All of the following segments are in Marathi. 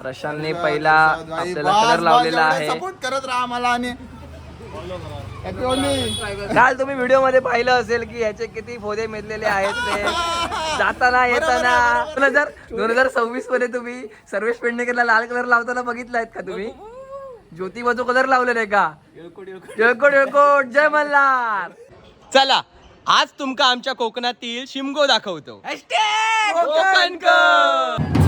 प्रशांतने पहिला आपल्याला कलर लावलेला आहे. सपोर्ट करत राहा आम्हाला आणि काल तुम्ही व्हिडिओ मध्ये पाहिलं असेल की ह्याचे किती फोदे मेदलेले आहेत ते जाताना येताना. 2026 मध्ये तुम्ही सर्वेश पेडणेकरला लाल कलर लावताना बघितलायत का तुम्ही? ज्योती बाजू कलर लावलेले का? येळकोट येळकोट जय मल्हार. चला आज तुमका आमच्या कोकणातील शिमगो दाखवतो. कोकणकर.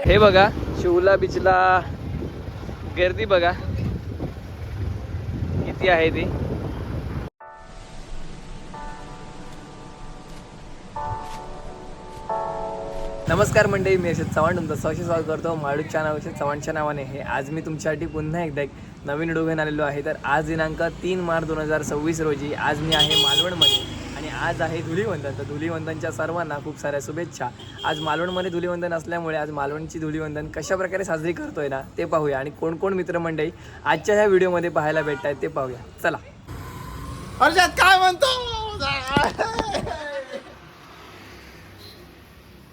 हे बघा शिवला बीचला गर्दी बघा किती आहे ती. नमस्कार मंडळी, मी अक्षत चव्हाण तुमचं सहर्ष स्वागत करतो माळूच्या नावाच्या चव्हाणच्या नावाने. हे आज मी तुमच्यासाठी पुन्हा एकदा एक नवीन व्हिडिओ घेऊन आलेलो आहे. तर आज दिनांक 3 मार्च 2026 रोजी आज मी आहे मालवणमध्ये आणि आज आहे धुलीवंदन. तर धुलीवंदनच्या सर्वांना खूप साऱ्या शुभेच्छा. आज मालवणमध्ये धुलीवंदन असल्यामुळे आज मालवणची धुलीवंदन कशा प्रकारे साजरी करतोय ना ते पाहूया आणि कोण कोण मित्रमंडळी आजच्या ह्या व्हिडिओमध्ये पाहायला भेटत आहेत ते पाहूया. चला. अर्षद काय म्हणतो?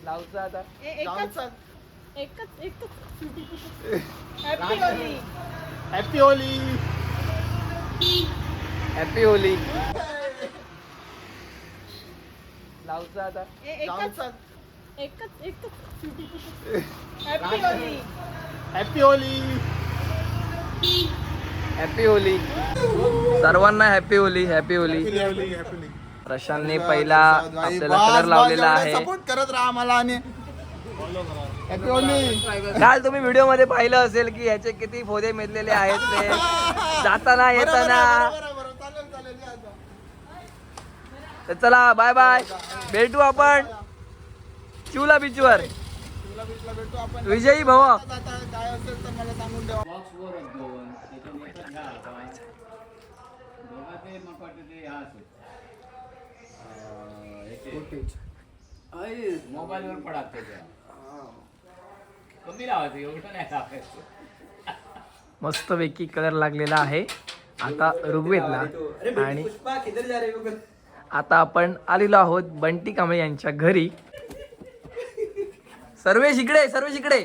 लावचं आता हॅपी होली. हॅपी होली. लावचं आता हॅपी होली. हॅपी होली सर्वांना. हॅपी होली. हॅपी होली. प्रशांतने पहिला आपल्याला कलर लावलेला आहे. सपोर्ट करत राहा आम्हाला आणि हॅपी होली. काल तुम्ही व्हिडिओ मध्ये पाहिलं असेल की ह्याचे किती फोदे मेदलेले आहेत ते जाताना येताना. तर चला बाय बाय, भेटू आपण शिवला बीचवर. विजयी भव. काय असेल तर मला सांगून द्या. मोबाईलवर पडा त्याच्या कमी लावायचं, एवढं नाही लावायचं. मस्त पैकी कलर लागलेला आहे आता ऋग्वेदला. आणि आता आपण आलेलो आहोत बंटी कांबळे यांच्या घरी. सर्वेश इकडे, सर्वेश इकडे.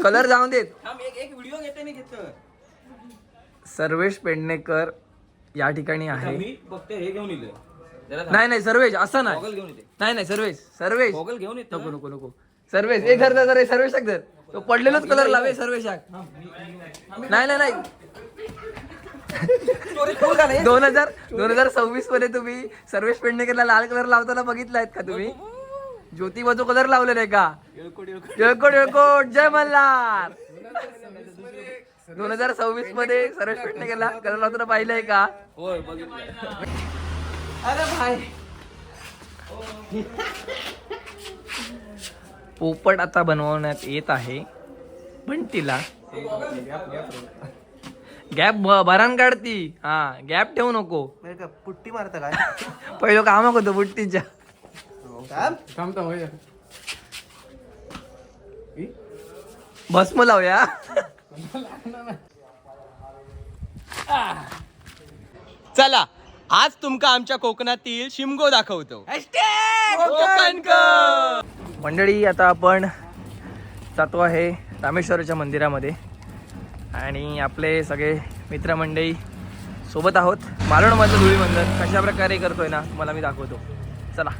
कलर जाऊन देत. सर्वेश पेडणेकर या ठिकाणी आहे. हे घेऊन येईल. नाही नाही सर्वेश असं नाही. नाही सर्वेश, सर्वेश घेऊन येतो. नको नको नको. सर्वेश एक धर धर. सर्वेश धर. तो पडलेलोच कलर लावे सर्वेश. नाही नाही नाही. 2026 मध्ये तुम्ही सर्वेश पेडणेकरला लाल कलर लावताना बघितलायत का तुम्ही? ज्योती बाजू कलर लावलेले का? येळकोट येळकोट जय मल्हार. 2026 मध्ये सर्वेश पेडणेकरला कलर लावताना पाहिलंय का? होय बघितलं. अरे भाई. पोपट आता बनवण्यात येत आहे बंटीला. गॅप भरान काढती. हा गॅप ठेवू नको. पुट्टी मारता काय? पहिलं काम होतं पुट्टीच्या. भस्म लावूया. चला आज तुमका आमच्या कोकणातील शिमगो दाखवतो. कोकणकर. मंडळी आता आपण जातो आहे रामेश्वराच्या मंदिरामध्ये आणि आपले सगळे मित्रमंडळी सोबत आहोत. मालवणमधलं धुळीवंदन कशा प्रकारे करतोय ना तुम्हाला मी दाखवतो. चला.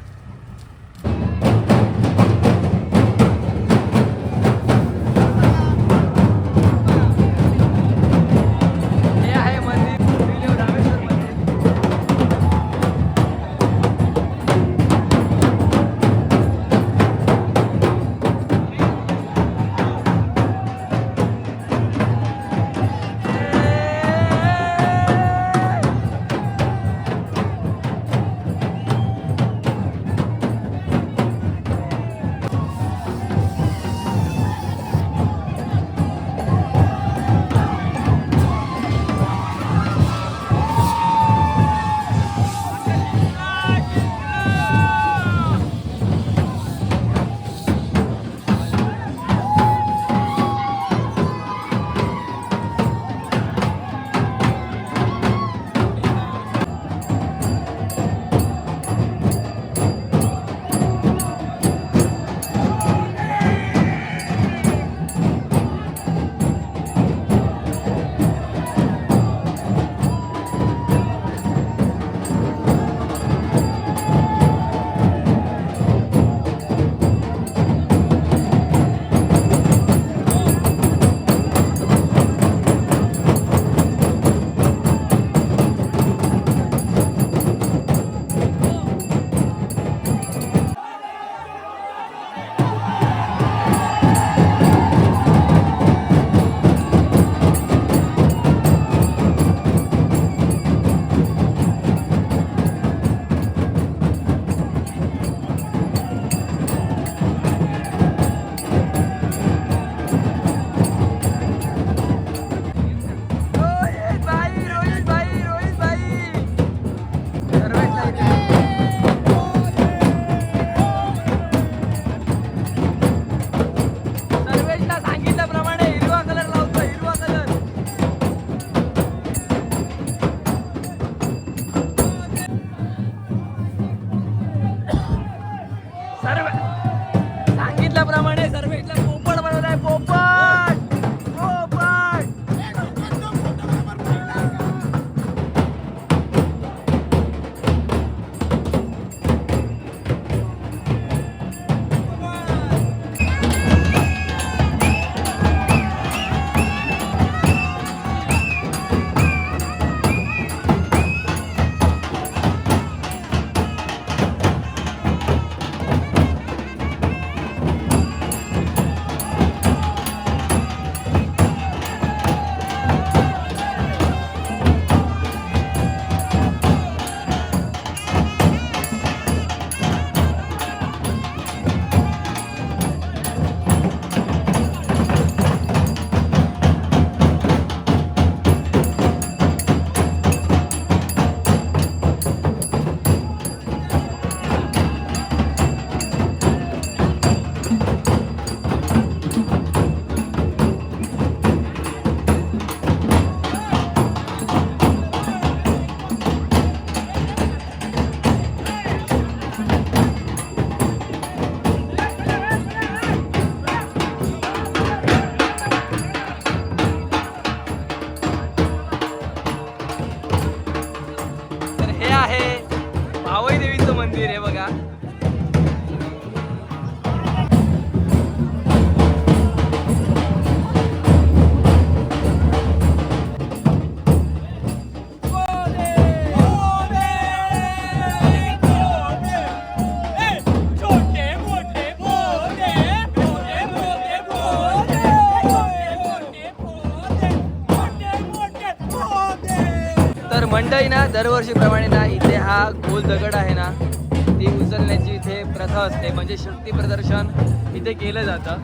तर मंडळी ना दरवर्षीप्रमाणे ना इथे हा गोल दगड आहे ना ती उचलण्याची इथे प्रथा असते, म्हणजे शक्ती प्रदर्शन इथे केलं जातं.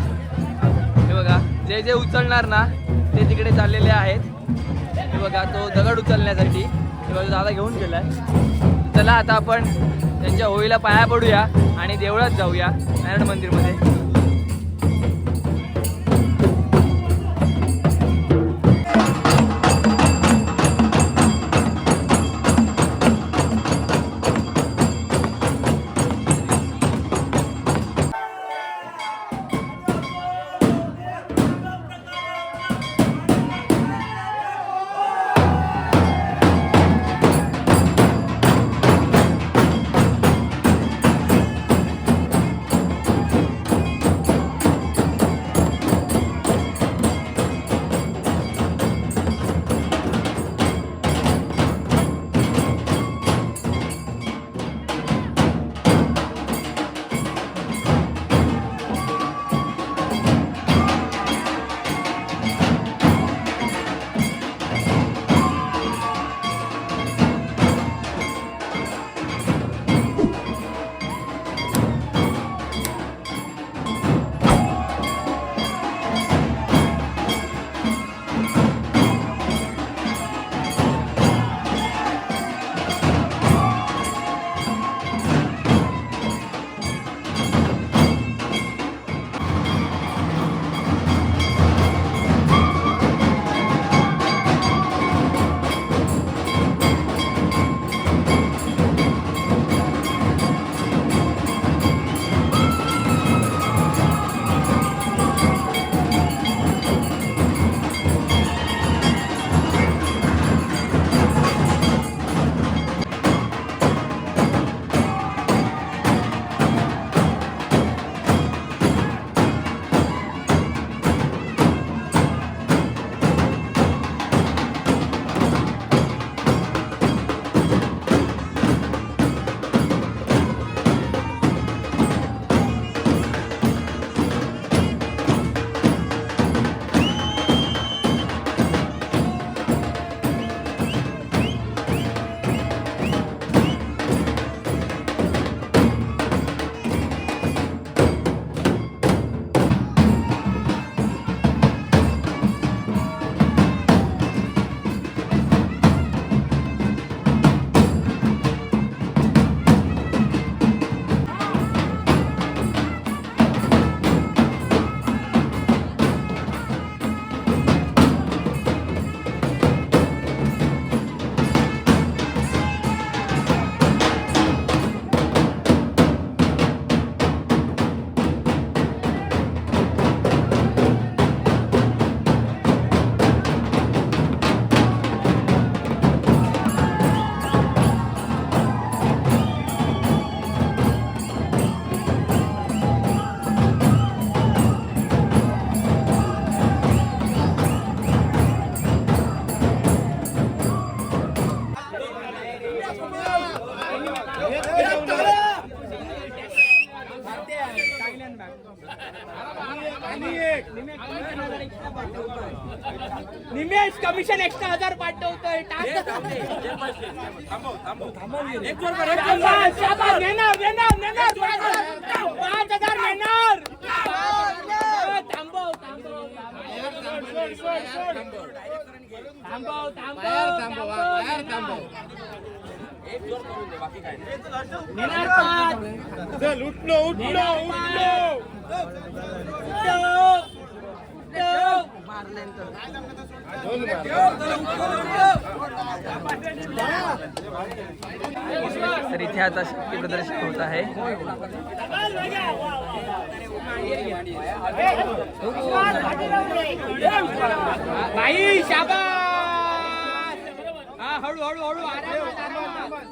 हे बघा जे जे उचलणार ना ते तिकडे चाललेले आहेत. हे बघा तो दगड उचलण्यासाठी हे बघा दादा घेऊन गेलाय. चला आता आपण त्यांच्या होळीला पाया पडूया आणि देवळात जाऊया नारायण मंदिरमध्ये. निमेश कमिशन एक्स्ट्रा 1000 पाठवतोय. तर इथे आता शक्ती प्रदर्शन होत आहे. भाई शाबास. हा हळू हळू हळू आरामात.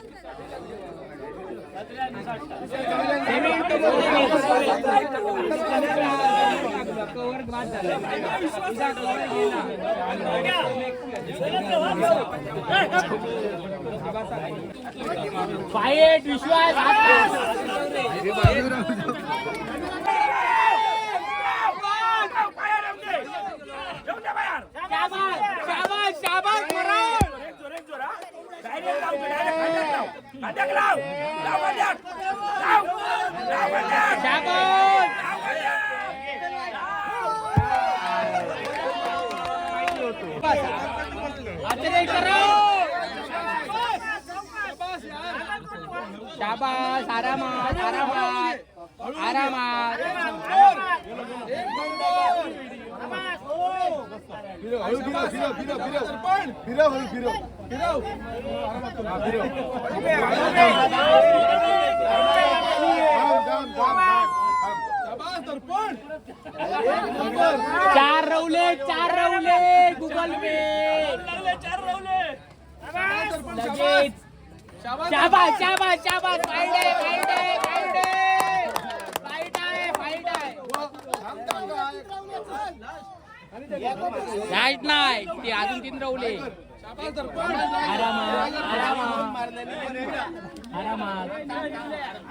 फाईट विश्वास शाबास शाबास शाबास शाबास आरामात आरामात आरामात चार रवले गुगल पे लगेच शाबास शाबास शाबास फाईट आहे फाईट आहे फाईट आहे फाईट आहे राईट नाही ते अजून 3 रवले आरामात आरामात आरामात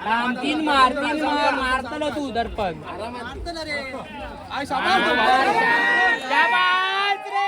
राम 3 मार मारतलो तू दर्पण शाबास रे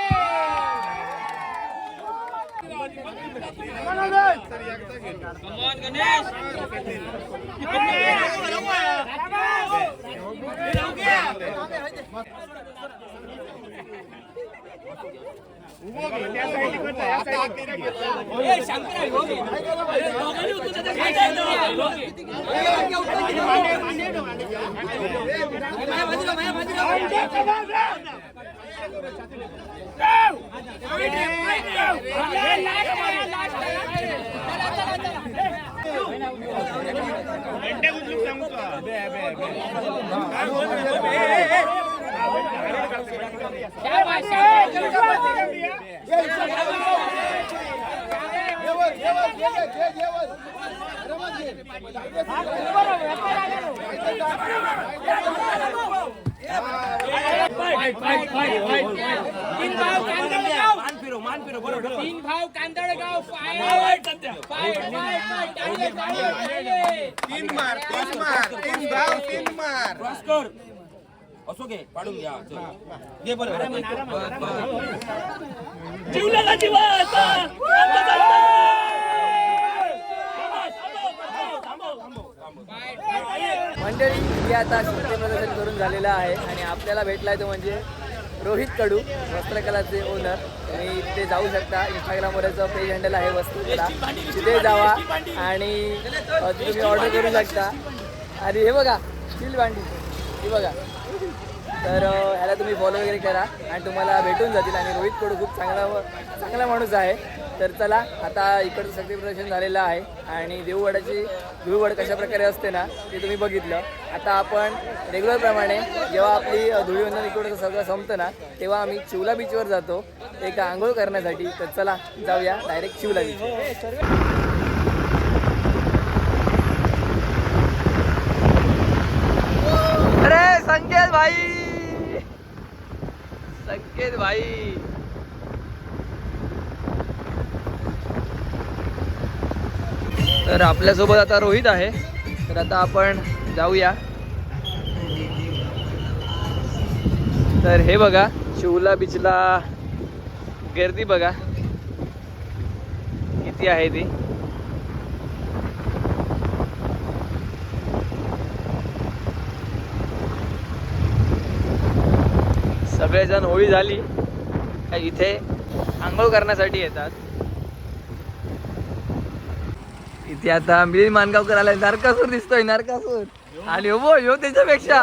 तीन भाव कांदळगाव असो घे पाडून घ्या घे बरं मंडळी ही आता शक्ती प्रदर्शन करून झालेलं आहे आणि आपल्याला भेटलाय तो म्हणजे रोहित कडू वस्त्रकलाचे ओनर. तुम्ही तिथे जाऊ शकता. इंस्टाग्रामवर याचं पेज हँडल आहे वस्त्रकला, तिथे जावा आणि तुम्ही ऑर्डर करू शकता. आणि हे बघा स्टील भांडी, ही बघा. तर ह्याला तुम्ही फॉलो वगैरे करा आणि तुम्हाला भेटून जातील. आणि रोहित कडू खूप चांगला माणूस आहे. तर चला आता इकडचं शक्ती प्रदर्शन झालेलं आहे आणि देऊवडाची धुळवड कशा प्रकारे असते ना ते तुम्ही बघितलं. आता आपण रेग्युलरप्रमाणे जेव्हा आपली धुळीवंदन इकडचं सगळं संपतं ना तेव्हा आम्ही चिवला बीचवर जातो एक आंघोळ करण्यासाठी. तर चला जाऊया डायरेक्ट चिवला बीच. अरे संकेत भाई तर आपल्यासोबत आता रोहित आहे. तर आता आपण जाऊया. तर हे बघा चिवला बीचला गर्दी बघा किती आहे ती. सगळेजण होळी झाली इथे आंघोळ करण्यासाठी येतात. इथे आता मिलिंद मानगावकर आलाय. नरकासूर दिसतोय, नरकासूर. आणि हो त्याच्यापेक्षा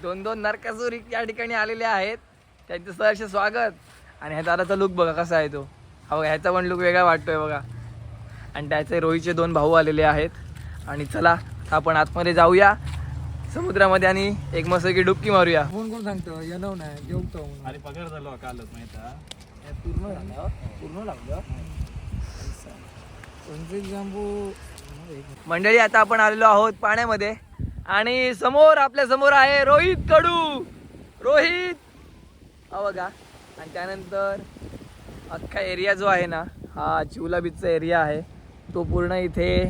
2 नरकासूर या ठिकाणी आलेले आहेत. त्यांचं सहर्ष स्वागत. आणि ह्या दादाचा लुक बघा कसा आहे तो. हा बघा ह्याचा पण लुक वेगळा वाटतोय बघा. आणि त्याचे रोहितचे 2 भाऊ आलेले आहेत. आणि चला आपण आतमध्ये जाऊया समुद्रामध्ये आणि एक मस्तपैकी डुबकी मारूया. कोण कोण सांगतो येणं नाही जेवतो. अरे पगार झालो कालच माहिती पूर्ण लागलं. जांबू मंडळी आता आपण आलेलो आहोत पाण्यामध्ये आणि आपल्या समोर आहे रोहित कडू. रोहित हा बघा. आणि त्यानंतर अख्खा एरिया जो आहे ना हा चिवला बीचचा एरिया आहे. तो पूर्ण इथे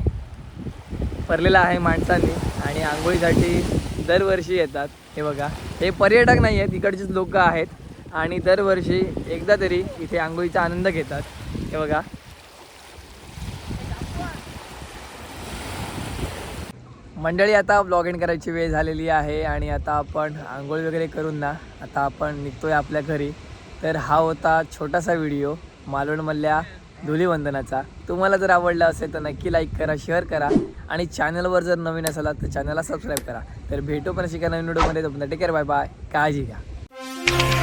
भरलेला आहे माणसांनी आणि आंघोळीसाठी दरवर्षी येतात. हे बघा हे पर्यटक नाही आहेत, इकडचेच लोक आहेत आणि दरवर्षी एकदा तरी इथे आंघोळीचा आनंद घेतात. हे बघा मंडळी आता ब्लॉग एंड करायची वेळ झालेली आहे आणि आता आपण आंघोळ वगैरे करून ना आता आपण निघतोय आपल्या घरी. तर हा होता छोटासा व्हिडिओ मालवणमधल्या धुलीवंदनाचा. तुम्हाला जर आवडला असेल तर नक्की लाईक करा, शेअर करा आणि चॅनलवर जर नवीन असाल तर चॅनलला सबस्क्राईब करा. तर भेटू पण अशी का नवीन व्हिडिओमध्ये. टेक केअर, बाय बाय, काळजी घ्या.